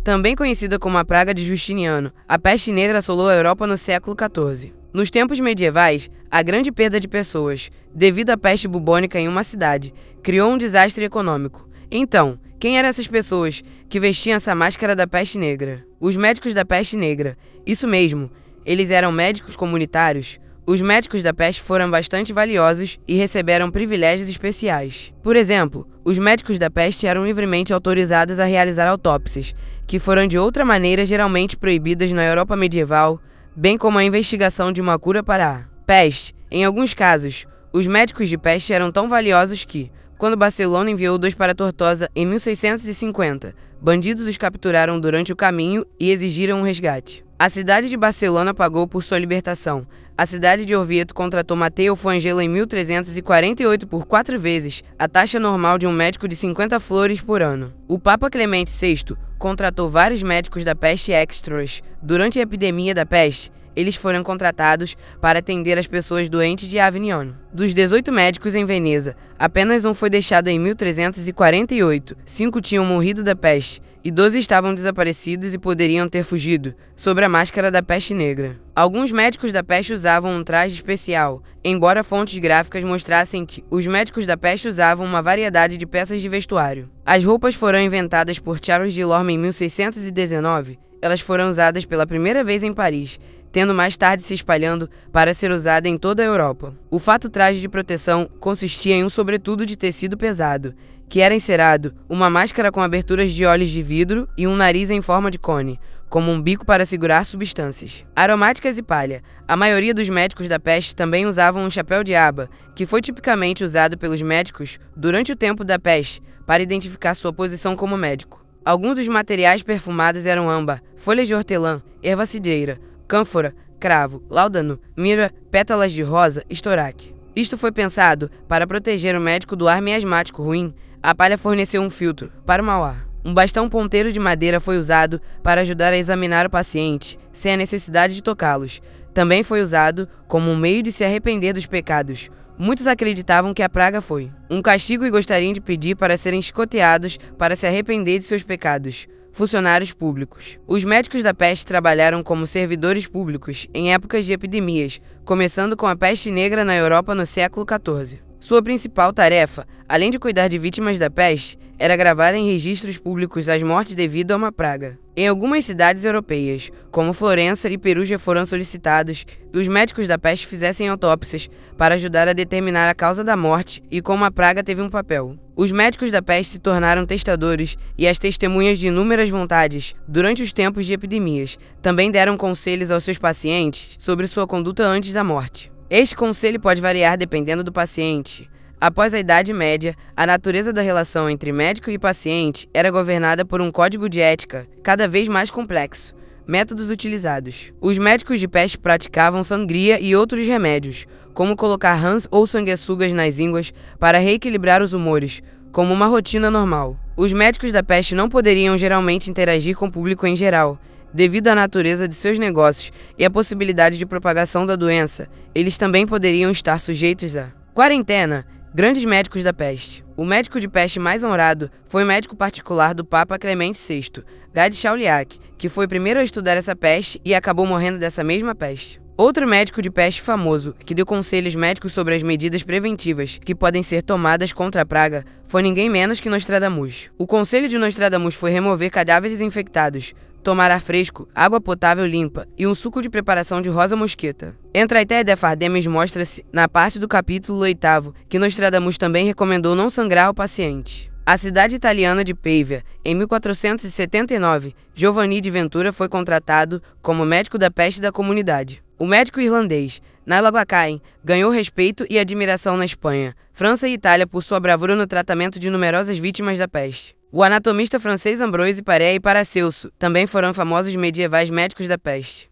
Também conhecida como a Praga de Justiniano, a peste negra assolou a Europa no século XIV. Nos tempos medievais, a grande perda de pessoas, devido à peste bubônica em uma cidade, criou um desastre econômico. Então, quem eram essas pessoas que vestiam essa máscara da peste negra? Os médicos da peste negra. Isso mesmo, eles eram médicos comunitários. Os médicos da peste foram bastante valiosos e receberam privilégios especiais. Por exemplo, os médicos da peste eram livremente autorizados a realizar autópsias, que foram de outra maneira geralmente proibidas na Europa medieval, bem como a investigação de uma cura para a peste. Em alguns casos, os médicos de peste eram tão valiosos que, quando Barcelona enviou 2 para Tortosa em 1650, bandidos os capturaram durante o caminho e exigiram um resgate. A cidade de Barcelona pagou por sua libertação. A cidade de Orvieto contratou Mateu Fangelo em 1348 por 4 vezes a taxa normal de um médico de 50 flores por ano. O Papa Clemente VI contratou vários médicos da peste extras. Durante a epidemia da peste, eles foram contratados para atender as pessoas doentes de Avignon. Dos 18 médicos em Veneza, apenas um foi deixado em 1348, 5 tinham morrido da peste e 12 estavam desaparecidos e poderiam ter fugido, sob a máscara da peste negra. Alguns médicos da peste usavam um traje especial, embora fontes gráficas mostrassem que os médicos da peste usavam uma variedade de peças de vestuário. As roupas foram inventadas por Charles de Lorme em 1619, elas foram usadas pela primeira vez em Paris, tendo mais tarde se espalhando para ser usada em toda a Europa. O fato traje de proteção consistia em um sobretudo de tecido pesado, que era encerado, uma máscara com aberturas de olhos de vidro e um nariz em forma de cone, como um bico para segurar substâncias aromáticas e palha. A maioria dos médicos da peste também usavam um chapéu de aba, que foi tipicamente usado pelos médicos durante o tempo da peste, para identificar sua posição como médico. Alguns dos materiais perfumados eram âmbar, folhas de hortelã, erva cidreira, cânfora, cravo, láudano, mirra, pétalas de rosa, estoraque. Isto foi pensado para proteger o médico do ar miasmático ruim. A palha forneceu um filtro para o mau ar. Um bastão ponteiro de madeira foi usado para ajudar a examinar o paciente, sem a necessidade de tocá-los. Também foi usado como um meio de se arrepender dos pecados. Muitos acreditavam que a praga foi um castigo e gostariam de pedir para serem chicoteados para se arrepender de seus pecados. Funcionários públicos. Os médicos da peste trabalharam como servidores públicos em épocas de epidemias, começando com a peste negra na Europa no século XIV. Sua principal tarefa, além de cuidar de vítimas da peste, era gravar em registros públicos as mortes devido a uma praga. Em algumas cidades europeias, como Florença e Perugia, foram solicitados que os médicos da peste fizessem autópsias para ajudar a determinar a causa da morte e como a praga teve um papel. Os médicos da peste se tornaram testadores e as testemunhas de inúmeras vontades durante os tempos de epidemias. Também deram conselhos aos seus pacientes sobre sua conduta antes da morte. Este conselho pode variar dependendo do paciente. Após a Idade Média, a natureza da relação entre médico e paciente era governada por um código de ética cada vez mais complexo. Métodos utilizados. Os médicos de peste praticavam sangria e outros remédios, como colocar rãs ou sanguessugas nas ínguas para reequilibrar os humores, como uma rotina normal. Os médicos da peste não poderiam geralmente interagir com o público em geral. Devido à natureza de seus negócios e à possibilidade de propagação da doença, eles também poderiam estar sujeitos a quarentena. Grandes médicos da peste. O médico de peste mais honrado foi o médico particular do Papa Clemente VI, Guy de Chauliac, que foi o primeiro a estudar essa peste e acabou morrendo dessa mesma peste. Outro médico de peste famoso, que deu conselhos médicos sobre as medidas preventivas que podem ser tomadas contra a praga, foi ninguém menos que Nostradamus. O conselho de Nostradamus foi remover cadáveres infectados, tomar ar fresco, água potável limpa e um suco de preparação de rosa mosqueta. Entraité de Fardemes mostra-se, na parte do capítulo 8º, que Nostradamus também recomendou não sangrar o paciente. A cidade italiana de Pavia, em 1479, Giovanni de Ventura foi contratado como médico da peste da comunidade. O médico irlandês, Niall Glackain, ganhou respeito e admiração na Espanha, França e Itália por sua bravura no tratamento de numerosas vítimas da peste. O anatomista francês Ambroise Paré e Paracelso também foram famosos medievais médicos da peste.